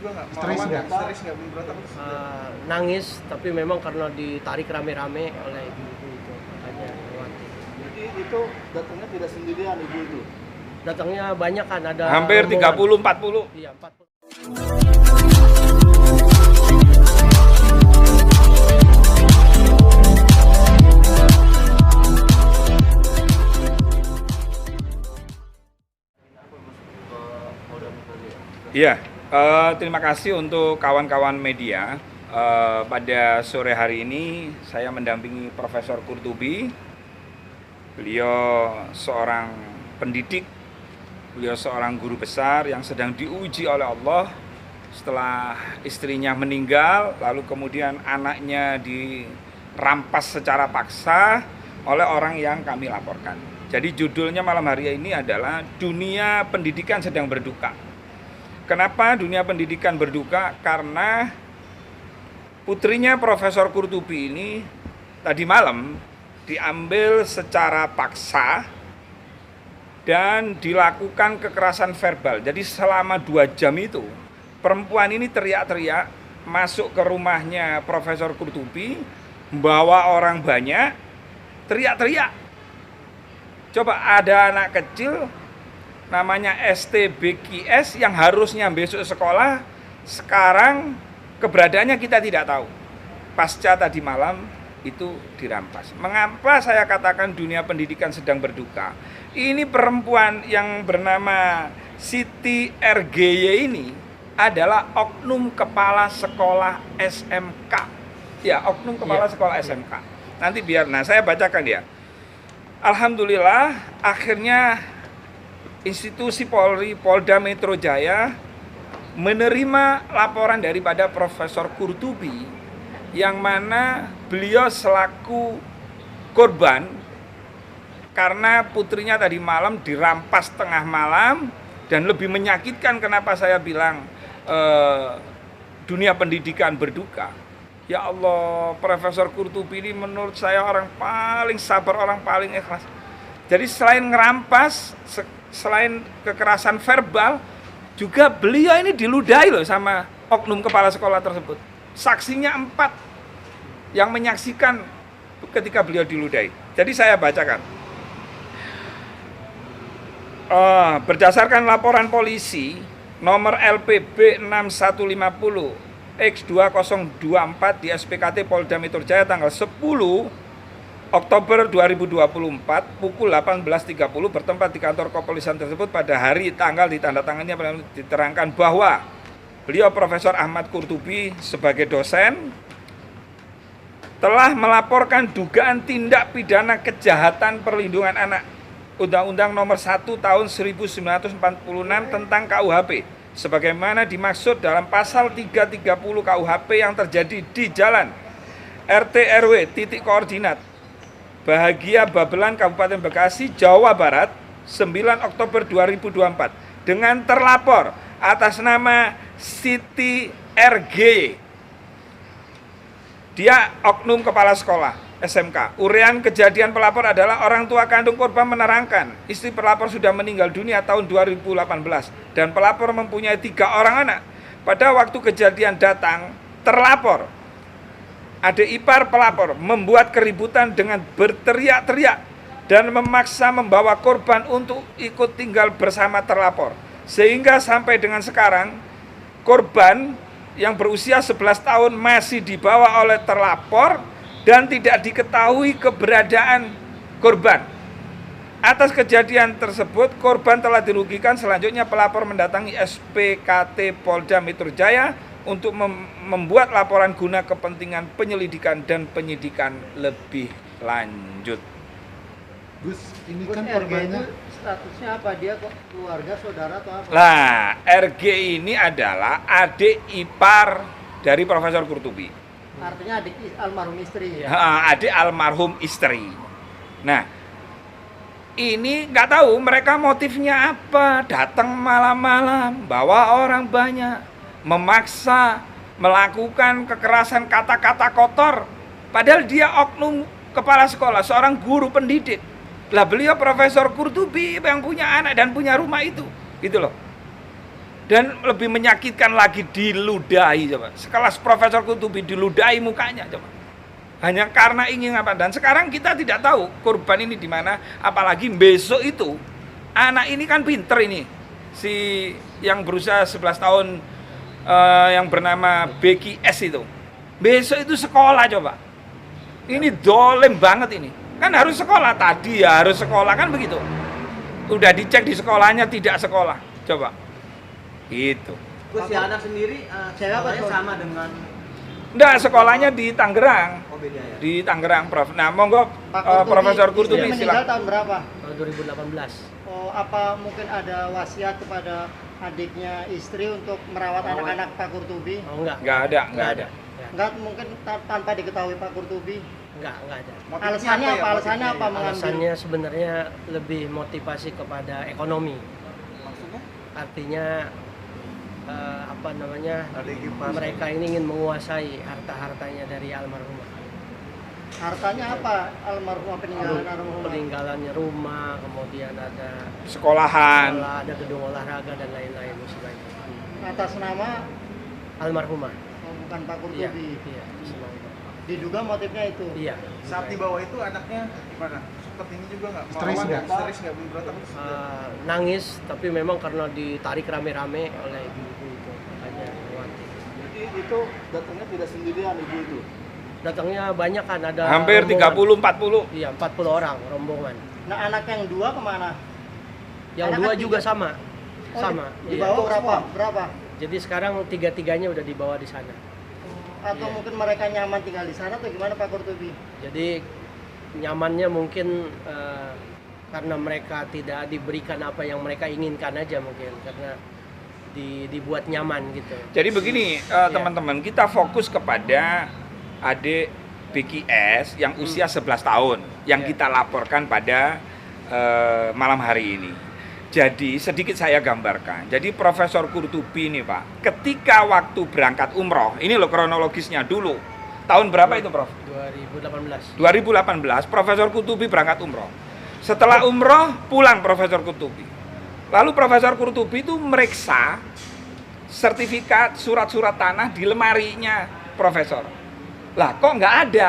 juga nggak? Stres nggak? Stres nggak memberontak? Nangis, tapi memang karena ditarik rame-rame oleh ibu-ibu itu, makanya khawatir. Jadi itu datangnya tidak sendirian ibu itu? Datangnya banyak kan, ada Hampir rombongan. 30-40. Iya, 40. Iya, terima kasih untuk kawan-kawan media. Pada sore hari ini saya mendampingi Profesor Qurtubi. Beliau seorang pendidik, beliau seorang guru besar yang sedang diuji oleh Allah setelah istrinya meninggal, lalu kemudian anaknya dirampas secara paksa oleh orang yang kami laporkan. Jadi judulnya malam hari ini adalah Dunia Pendidikan Sedang Berduka. Kenapa dunia pendidikan berduka? Karena putrinya Profesor Qurtubi ini tadi malam diambil secara paksa dan dilakukan kekerasan verbal. Jadi selama 2 jam itu perempuan ini teriak-teriak masuk ke rumahnya Profesor Qurtubi, membawa orang banyak, teriak-teriak. Coba ada anak kecil namanya STBQS yang harusnya besok sekolah, sekarang keberadaannya kita tidak tahu. Pasca tadi malam itu dirampas. Mengapa saya katakan dunia pendidikan sedang berduka? Ini perempuan yang bernama Siti RGY ini adalah oknum kepala sekolah SMK. Ya, oknum kepala sekolah SMK. Nanti saya bacakan ya. Alhamdulillah akhirnya institusi Polri, Polda Metro Jaya menerima laporan daripada Profesor Qurtubi yang mana beliau selaku korban karena putrinya tadi malam dirampas tengah malam. Dan lebih menyakitkan kenapa saya bilang dunia pendidikan berduka. Ya Allah, Profesor Qurtubi ini menurut saya orang paling sabar, orang paling ikhlas. Jadi selain ngerampas, selain kekerasan verbal, juga beliau ini diludahi loh sama oknum kepala sekolah tersebut. Saksinya 4 yang menyaksikan ketika beliau diludahi. Jadi saya bacakan. Berdasarkan laporan polisi nomor LPB 6150 X2024 di SPKT Polda Metro Jaya tanggal 10 Oktober 2024 pukul 18.30 bertempat di kantor kepolisian tersebut. Pada hari tanggal ditandatangannya diterangkan bahwa beliau Profesor Ahmad Qurtubi sebagai dosen telah melaporkan dugaan tindak pidana kejahatan perlindungan anak Undang-Undang Nomor 1 Tahun 1946 tentang KUHP sebagaimana dimaksud dalam pasal 330 KUHP yang terjadi di Jalan RT RW titik koordinat Bahagia Babelan Kabupaten Bekasi, Jawa Barat 9 Oktober 2024 dengan terlapor atas nama Siti RG. Dia oknum kepala sekolah SMK. Urean kejadian pelapor adalah orang tua kandung korban menerangkan istri pelapor sudah meninggal dunia tahun 2018 dan pelapor mempunyai 3 orang anak. Pada waktu kejadian datang, terlapor adik ipar pelapor membuat keributan dengan berteriak-teriak dan memaksa membawa korban untuk ikut tinggal bersama terlapor. Sehingga sampai dengan sekarang korban yang berusia 11 tahun masih dibawa oleh terlapor dan tidak diketahui keberadaan korban. Atas kejadian tersebut korban telah dirugikan. Selanjutnya pelapor mendatangi SPKT Polda Metro Jaya untuk membuat laporan guna kepentingan penyelidikan dan penyidikan lebih lanjut. Gus, ini Gus, kan RG itu korbannya statusnya apa? Dia kok keluarga, saudara atau apa? Nah, RG ini adalah adik ipar dari Profesor Qurtubi. Artinya adik almarhum istri. Adik almarhum istri. Nah, ini nggak tahu mereka motifnya apa. Datang malam-malam, bawa orang banyak, memaksa, melakukan kekerasan kata-kata kotor. Padahal dia oknum kepala sekolah, seorang guru pendidik. Lah beliau Profesor Qurtubi yang punya anak dan punya rumah itu, gitu loh. Dan lebih menyakitkan lagi diludahi coba. Sekelas Profesor Qurtubi diludahi mukanya coba. Hanya karena ingin apa? Dan sekarang kita tidak tahu korban ini di mana, apalagi besok itu anak ini kan pinter ini. Si yang berusia 11 tahun yang bernama Becky S itu. Besok itu sekolah coba. Ini dolim banget ini. Kan harus sekolah tadi ya, harus sekolah kan begitu. Udah dicek di sekolahnya tidak sekolah. Coba. Gitu. Terus si anak sendiri sekolahnya sama dengan Enggak, sekolahnya di Tangerang. oh beda ya? Di Tangerang, Prof. Nah, monggo Pak Qurtubi, Profesor istri Qurtubi meninggal silakan. tahun berapa? Tahun 2018. Oh, apa mungkin ada wasiat kepada adiknya istri untuk merawat anak-anak Pak Qurtubi? Oh enggak. Enggak ada. Ya, Enggak, mungkin tanpa diketahui Pak Qurtubi. enggak ada. Motifnya Alasannya ya? apa? Alasannya apa mengambil? Alasannya sebenarnya lebih motivasi kepada ekonomi. Maksudnya? Artinya apa namanya? Strategi pas. Mereka ini ingin menguasai harta-hartanya dari almarhumah. Hartanya apa? Almarhumah peninggalan almarhumah. Peninggalannya rumah, kemudian ada Sekolahan. sekolah, ada gedung olahraga dan lain-lain sebagainya. Atas nama Almarhumah. bukan Pak Iya, Qurtubi. iya, semua itu. Diduga motifnya itu. Iya. Saat di bawah itu anaknya gimana? Sempat ini juga nggak? Stres Melawan nggak? Stres nggak? Berontak? Nangis, tapi memang karena ditarik rame-rame oleh ibu-ibu itu, makanya khawatir. Jadi itu datangnya tidak sendirian ibu itu. Datangnya banyak kan, ada Hampir rombongan. 30-40. Iya, 40 orang rombongan. Nah, anak yang dua kemana? Yang Anak dua kan juga tiga. sama. Oh, Sama. Dibawa Iya. berapa? Berapa? Jadi sekarang tiga-tiganya udah dibawa di sana. Atau Iya. mungkin mereka nyaman tinggal di sana atau gimana Pak Qurtubi? Jadi nyamannya mungkin karena mereka tidak diberikan apa yang mereka inginkan aja mungkin, karena dibuat nyaman gitu. Jadi begini, teman-teman, kita fokus kepada adik Becky S yang usia 11 tahun yang Ya. kita laporkan pada malam hari ini. Jadi sedikit saya gambarkan. Jadi Profesor Qurtubi ini Pak, ketika waktu berangkat umroh, ini loh kronologisnya dulu. Tahun berapa itu Prof? 2018. 2018 Profesor Qurtubi berangkat umroh. Setelah umroh pulang Profesor Qurtubi. Lalu Profesor Qurtubi itu meriksa sertifikat surat-surat tanah di lemarinya Profesor. Lah kok nggak ada?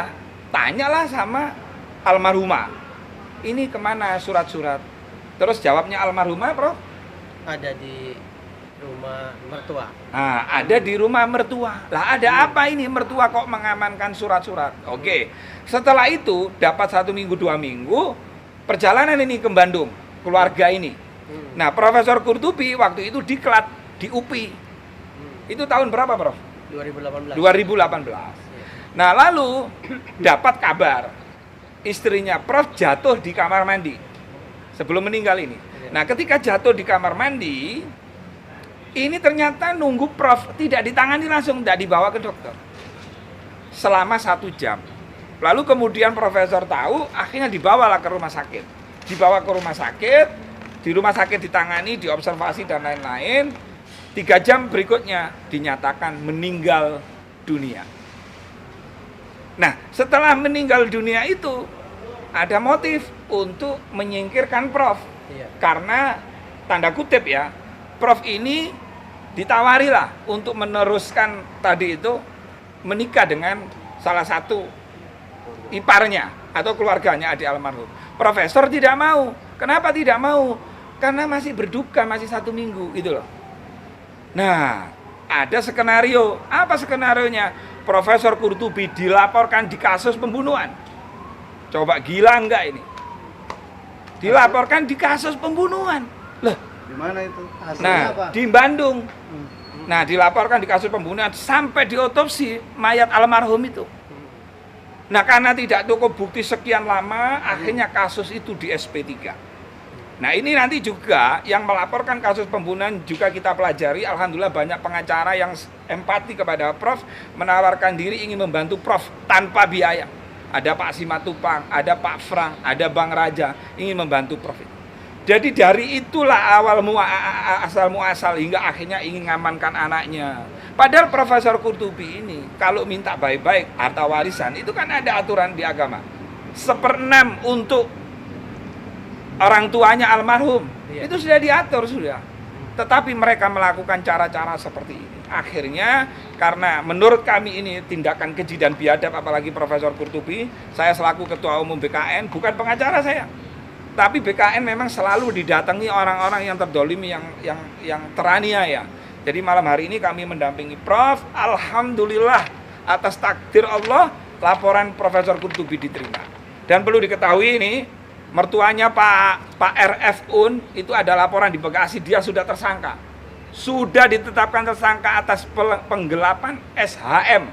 Tanyalah sama almarhumah. Ini kemana surat-surat? Terus jawabnya almarhumah Prof? Ada di rumah mertua. Nah, ada di rumah mertua. Lah ada apa ini mertua kok mengamankan surat-surat? Oke. Setelah itu dapat 1 minggu 2 minggu perjalanan ini ke Bandung, keluarga ini. Nah, Profesor Qurtubi waktu itu diklat di UPI. Itu tahun berapa, Prof? 2018. 2018. Nah, lalu dapat kabar istrinya Prof jatuh di kamar mandi sebelum meninggal ini. Nah, ketika jatuh di kamar mandi, ini ternyata nunggu Prof tidak ditangani langsung, tidak dibawa ke dokter selama 1 jam. Lalu kemudian Profesor tahu, akhirnya dibawalah ke rumah sakit. Dibawa ke rumah sakit, di rumah sakit ditangani, diobservasi dan lain-lain. 3 jam berikutnya dinyatakan meninggal dunia. Nah, setelah meninggal dunia itu ada motif untuk menyingkirkan Prof. Iya. Karena tanda kutip ya, Prof ini ditawarilah untuk meneruskan tadi itu menikah dengan salah satu iparnya atau keluarganya adik almarhum. Profesor tidak mau. Kenapa tidak mau? Karena masih berduka, masih 1 minggu gitu loh. Nah, ada skenario. Apa skenarionya? Profesor Qurtubi dilaporkan di kasus pembunuhan. Coba gila enggak ini? Dilaporkan di kasus pembunuhan. Loh, Di mana itu? Hasilnya nah, apa? di Bandung. Nah, dilaporkan di kasus pembunuhan sampai diotopsi mayat almarhum itu. Nah, karena tidak cukup bukti sekian lama, akhirnya kasus itu di SP3. Nah, ini nanti juga yang melaporkan kasus pembunuhan juga kita pelajari. Alhamdulillah banyak pengacara yang empati kepada Prof, menawarkan diri ingin membantu Prof tanpa biaya. Ada Pak Simatupang, ada Pak Frang, ada Bang Raja ingin membantu Prof. Jadi dari itulah awal asal muasal hingga akhirnya ingin mengamankan anaknya. Padahal Profesor Qurtubi ini kalau minta baik-baik harta warisan itu kan ada aturan di agama. 1/6 untuk orang tuanya almarhum. Iya. Itu sudah diatur sudah. Tetapi mereka melakukan cara-cara seperti ini. Akhirnya karena menurut kami ini tindakan keji dan biadab, apalagi Profesor Qurtubi, saya selaku Ketua Umum BKN, bukan pengacara saya. Tapi BKN memang selalu didatangi orang-orang yang terdolimi, yang teraniaya. Jadi malam hari ini kami mendampingi Prof. Alhamdulillah atas takdir Allah, laporan Profesor Qurtubi diterima. Dan perlu diketahui ini, mertuanya Pak RF Un itu ada laporan di Bekasi, dia sudah tersangka. Sudah ditetapkan tersangka atas penggelapan SHM.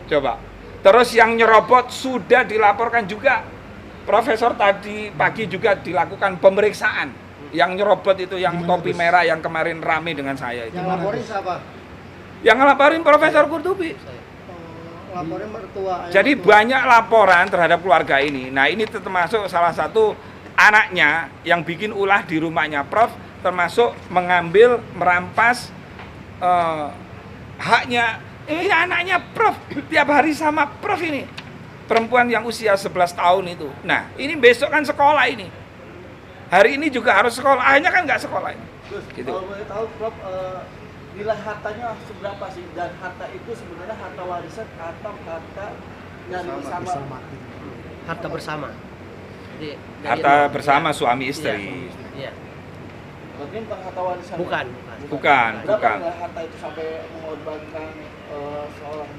Coba. Terus yang nyerobot sudah dilaporkan juga. Profesor tadi pagi juga dilakukan pemeriksaan. Yang nyerobot itu yang topi merah yang kemarin rame dengan saya itu. Yang laporin siapa? Yang ngelaporin Profesor Qurtubi. Laporin mertua. Jadi banyak laporan terhadap keluarga ini. Nah, ini termasuk salah satu anaknya yang bikin ulah di rumahnya Prof, termasuk mengambil, merampas haknya. Ini anaknya Prof, tiap hari sama Prof ini. Perempuan yang usia 11 tahun itu. Nah, ini besok kan sekolah ini. Hari ini juga harus sekolah, akhirnya kan nggak sekolah ini. Gus, Gitu. kalau boleh tahu Prof, nilai hartanya seberapa sih? Dan harta itu sebenarnya harta warisan atau harta dari bersama? Harta bersama. Jadi, Harta bersama suami istri. Iya. Berarti bukan harta warisan? Bukan. Berapa nilai harta itu sampai mengorbankan seorang?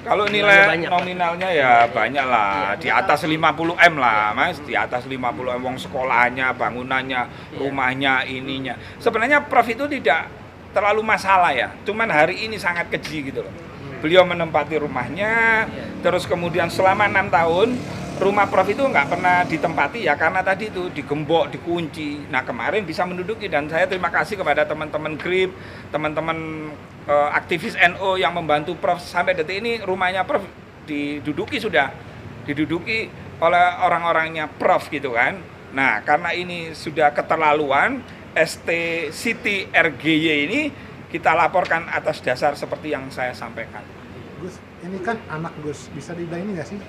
Kalau nilai nominalnya ya banyak lah, di atas 50M lah Mas, di atas 50M, wong sekolahnya, bangunannya, rumahnya, ininya. Sebenarnya Prof itu tidak terlalu masalah ya, cuman hari ini sangat keji gitu loh. Beliau menempati rumahnya, terus kemudian selama 6 tahun, rumah Prof itu nggak pernah ditempati ya, karena tadi itu digembok, dikunci. Nah kemarin bisa menduduki, dan saya terima kasih kepada teman-teman GRIP, teman-teman aktivis NU yang membantu Prof sampai detik ini rumahnya Prof diduduki oleh orang-orangnya Prof gitu kan. Nah karena ini sudah keterlaluan, ST Siti RGY ini kita laporkan atas dasar seperti yang saya sampaikan. Gus, ini kan anak Gus, bisa dibilang ini nggak sih?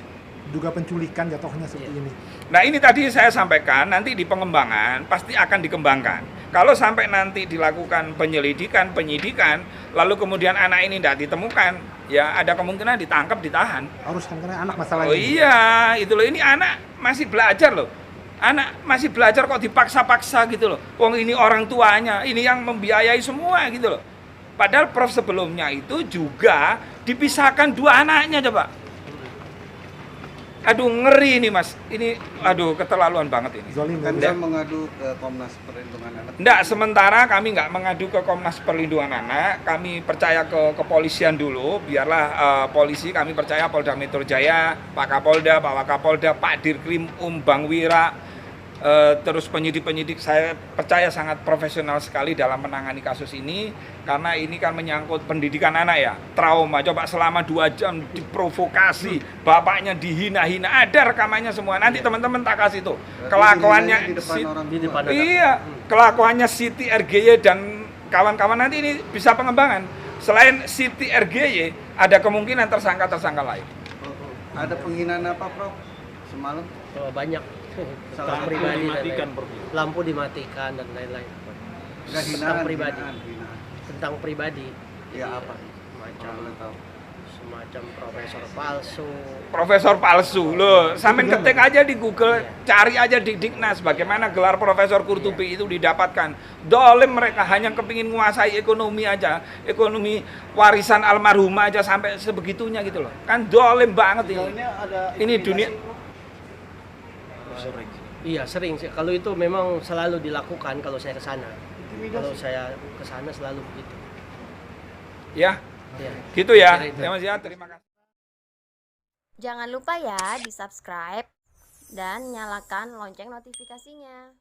Duga penculikan jatuhnya seperti ini. Nah ini tadi saya sampaikan, nanti di pengembangan pasti akan dikembangkan. Kalau sampai nanti dilakukan penyelidikan, penyidikan, lalu kemudian anak ini tidak ditemukan, ya ada kemungkinan ditangkap, ditahan. Harus kan karena anak masalahnya. Oh iya, itu loh, ini anak masih belajar loh. Anak masih belajar kok dipaksa-paksa gitu loh. Wong ini orang tuanya, ini yang membiayai semua gitu loh. Padahal Prof sebelumnya itu juga dipisahkan 2 anaknya coba. Aduh ngeri ini Mas, ini aduh keterlaluan banget ini. Zolim Kan kan? bisa mengadu ke Komnas Perlindungan Anak. Enggak, sementara kami nggak mengadu ke Komnas Perlindungan Anak, kami percaya ke kepolisian dulu, biarlah polisi, kami percaya Polda Metro Jaya, Pak Kapolda, Pak Wakapolda, Pak Dirkrim, Bang Wira, terus penyidik-penyidik saya percaya sangat profesional sekali dalam menangani kasus ini, karena ini kan menyangkut pendidikan anak ya, trauma. Coba selama 2 jam diprovokasi, bapaknya dihina-hina, ada rekamannya semua. Nanti teman-teman tak kasih tuh kelakuannya Di depan anak. iya, kelakuannya Siti RGY dan kawan-kawan. Nanti ini bisa pengembangan. Selain Siti RGY, ada kemungkinan tersangka-tersangka lain. Ada penghinaan apa Prof semalam? Banyak. Tentang pribadi dan lain. Lampu dimatikan dan lain-lain. Enggak Tentang hinaan, pribadi. hinaan. Tentang pribadi. Ya apa? Semacam profesor palsu. Profesor palsu loh, sampean ketik aja di Google, cari aja di Dignas bagaimana gelar Profesor Qurtubi itu didapatkan. Dolim mereka hanya kepingin menguasai ekonomi aja, ekonomi warisan almarhumah aja sampai sebegitunya gitu loh. Kan dolim banget ini. Ini dunia. Iya sering sih. Kalau itu memang selalu dilakukan kalau saya ke sana. Kalau saya ke sana selalu begitu. Ya, Ya. gitu ya. Kira-kira itu. Terima kasih. Jangan lupa ya di subscribe dan nyalakan lonceng notifikasinya.